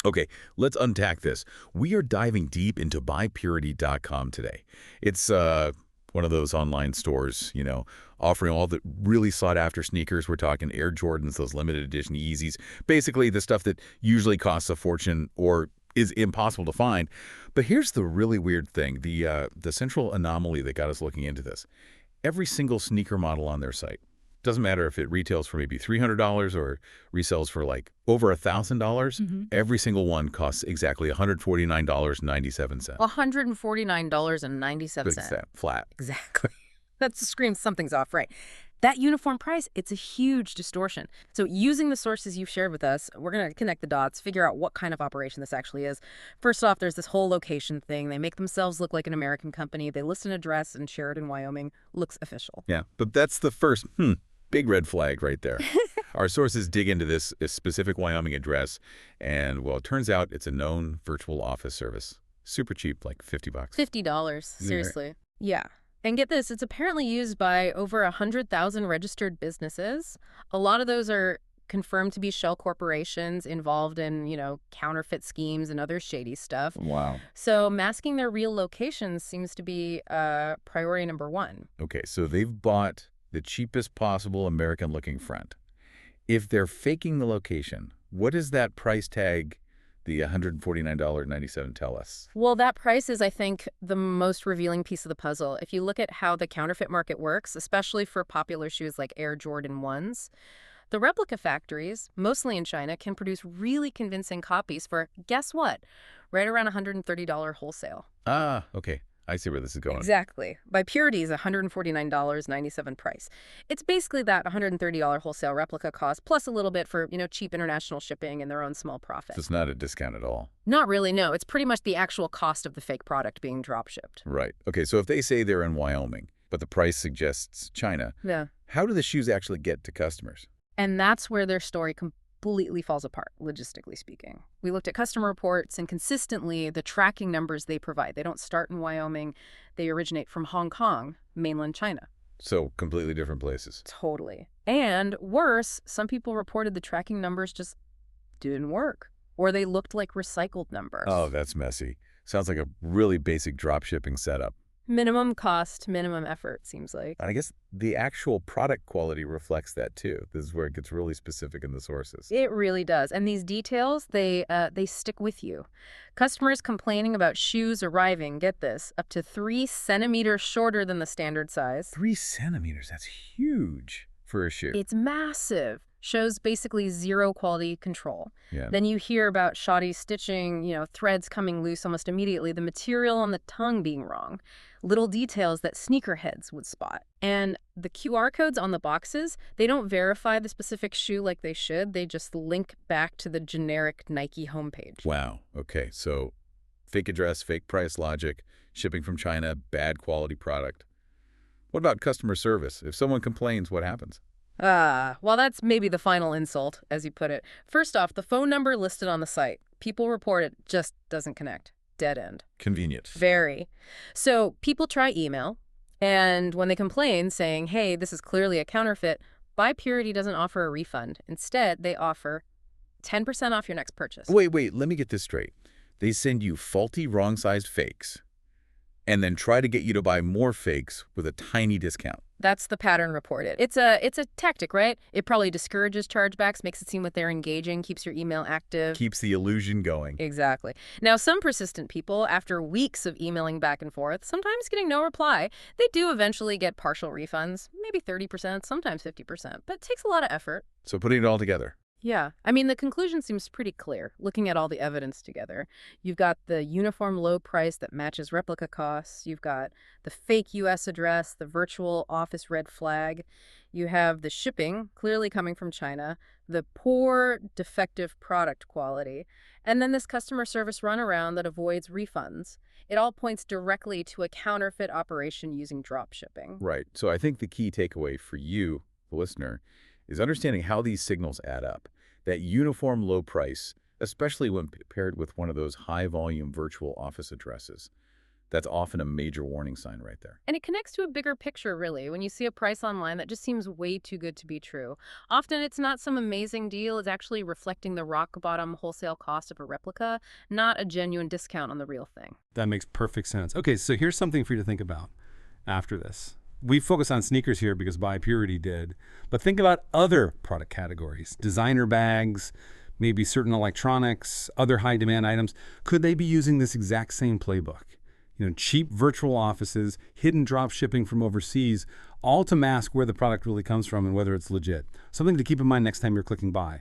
Okay, let's unpack this. We are diving deep into BuyPurity.com today. It's one of those online stores, offering all the really sought-after sneakers. We're talking Air Jordans, those limited edition Yeezys, basically the stuff that usually costs a fortune or is impossible to find. But here's the really weird thing, the central anomaly that got us looking into this. Every single sneaker model on their site, doesn't matter if it retails for maybe $300 or resells for like over $1,000, every single one costs exactly $149.97. $149.97. Flat. Exactly. That screams something's off, right? That uniform price, it's a huge distortion. So using the sources you've shared with us, we're going to connect the dots, figure out what kind of operation this actually is. First off, there's this whole location thing. They make themselves look like an American company. They list an address in Sheridan, Wyoming. Looks official. Yeah, but that's the first big red flag right there. Our sources dig into this specific Wyoming address, and, well, it turns out it's a known virtual office service. Super cheap, like $50. $50, seriously. Yeah. And get this, it's apparently used by over 100,000 registered businesses. A lot of those are confirmed to be shell corporations involved in, counterfeit schemes and other shady stuff. Wow. So masking their real locations seems to be priority number one. Okay, so they've bought the cheapest possible American-looking front. If they're faking the location, what does that price tag, the $149.97, tell us? Well, that price is, I think, the most revealing piece of the puzzle. If you look at how the counterfeit market works, especially for popular shoes like Air Jordan 1s, the replica factories, mostly in China, can produce really convincing copies for, guess what, right around $130 wholesale. Ah, okay. I see where this is going. Exactly. BuyPurity is $149.97 price. It's basically that $130 wholesale replica cost, plus a little bit for, cheap international shipping and their own small profit. So it's not a discount at all? Not really, no. It's pretty much the actual cost of the fake product being drop-shipped. Right. Okay, so if they say they're in Wyoming, but the price suggests China, yeah, how do the shoes actually get to customers? And that's where their story completely falls apart, logistically speaking. We looked at customer reports, and consistently, the tracking numbers they provide, they don't start in Wyoming. They originate from Hong Kong, mainland China. So completely different places. Totally. And worse, some people reported the tracking numbers just didn't work, or they looked like recycled numbers. Oh, that's messy. Sounds like a really basic drop shipping setup. Minimum cost, minimum effort, seems like. And I guess the actual product quality reflects that, too. This is where it gets really specific in the sources. It really does. And these details, they stick with you. Customers complaining about shoes arriving, get this, up to 3 centimeters shorter than the standard size. 3 centimeters? That's huge for a shoe. It's massive. Shows basically zero quality control. Yeah. Then you hear about shoddy stitching, threads coming loose almost immediately, the material on the tongue being wrong, little details that sneakerheads would spot. And the QR codes on the boxes, they don't verify the specific shoe like they should. They just link back to the generic Nike homepage. Wow. Okay, so fake address, fake price logic, shipping from China, bad quality product. What about customer service? If someone complains, what happens? Well, that's maybe the final insult, as you put it. First off, the phone number listed on the site. People report it just doesn't connect. Dead end. Convenient. Very. So people try email, and when they complain saying, hey, this is clearly a counterfeit, BuyPurity doesn't offer a refund. Instead, they offer 10% off your next purchase. Wait, let me get this straight. They send you faulty, wrong-sized fakes and then try to get you to buy more fakes with a tiny discount. That's the pattern reported. It's a tactic, right? It probably discourages chargebacks, makes it seem that they're engaging, keeps your email active. Keeps the illusion going. Exactly. Now, some persistent people, after weeks of emailing back and forth, sometimes getting no reply, they do eventually get partial refunds, maybe 30%, sometimes 50%, but it takes a lot of effort. So putting it all together. Yeah. I mean, the conclusion seems pretty clear, looking at all the evidence together. You've got the uniform low price that matches replica costs. You've got the fake U.S. address, the virtual office red flag. You have the shipping, clearly coming from China, the poor, defective product quality, and then this customer service runaround that avoids refunds. It all points directly to a counterfeit operation using drop shipping. Right. So I think the key takeaway for you, the listener, is understanding how these signals add up. That uniform low price, especially when paired with one of those high-volume virtual office addresses, That's often a major warning sign right there. And it connects to a bigger picture, really. When you see a price online that just seems way too good to be true, often it's not some amazing deal. It's actually reflecting the rock bottom wholesale cost of a replica, not a genuine discount on the real thing. That makes perfect sense. Okay, so here's something for you to think about after this. We focus on sneakers here because BuyPurity did, but think about other product categories, designer bags, maybe certain electronics, other high-demand items. Could they be using this exact same playbook? Cheap virtual offices, hidden drop shipping from overseas, all to mask where the product really comes from and whether it's legit. Something to keep in mind next time you're clicking buy.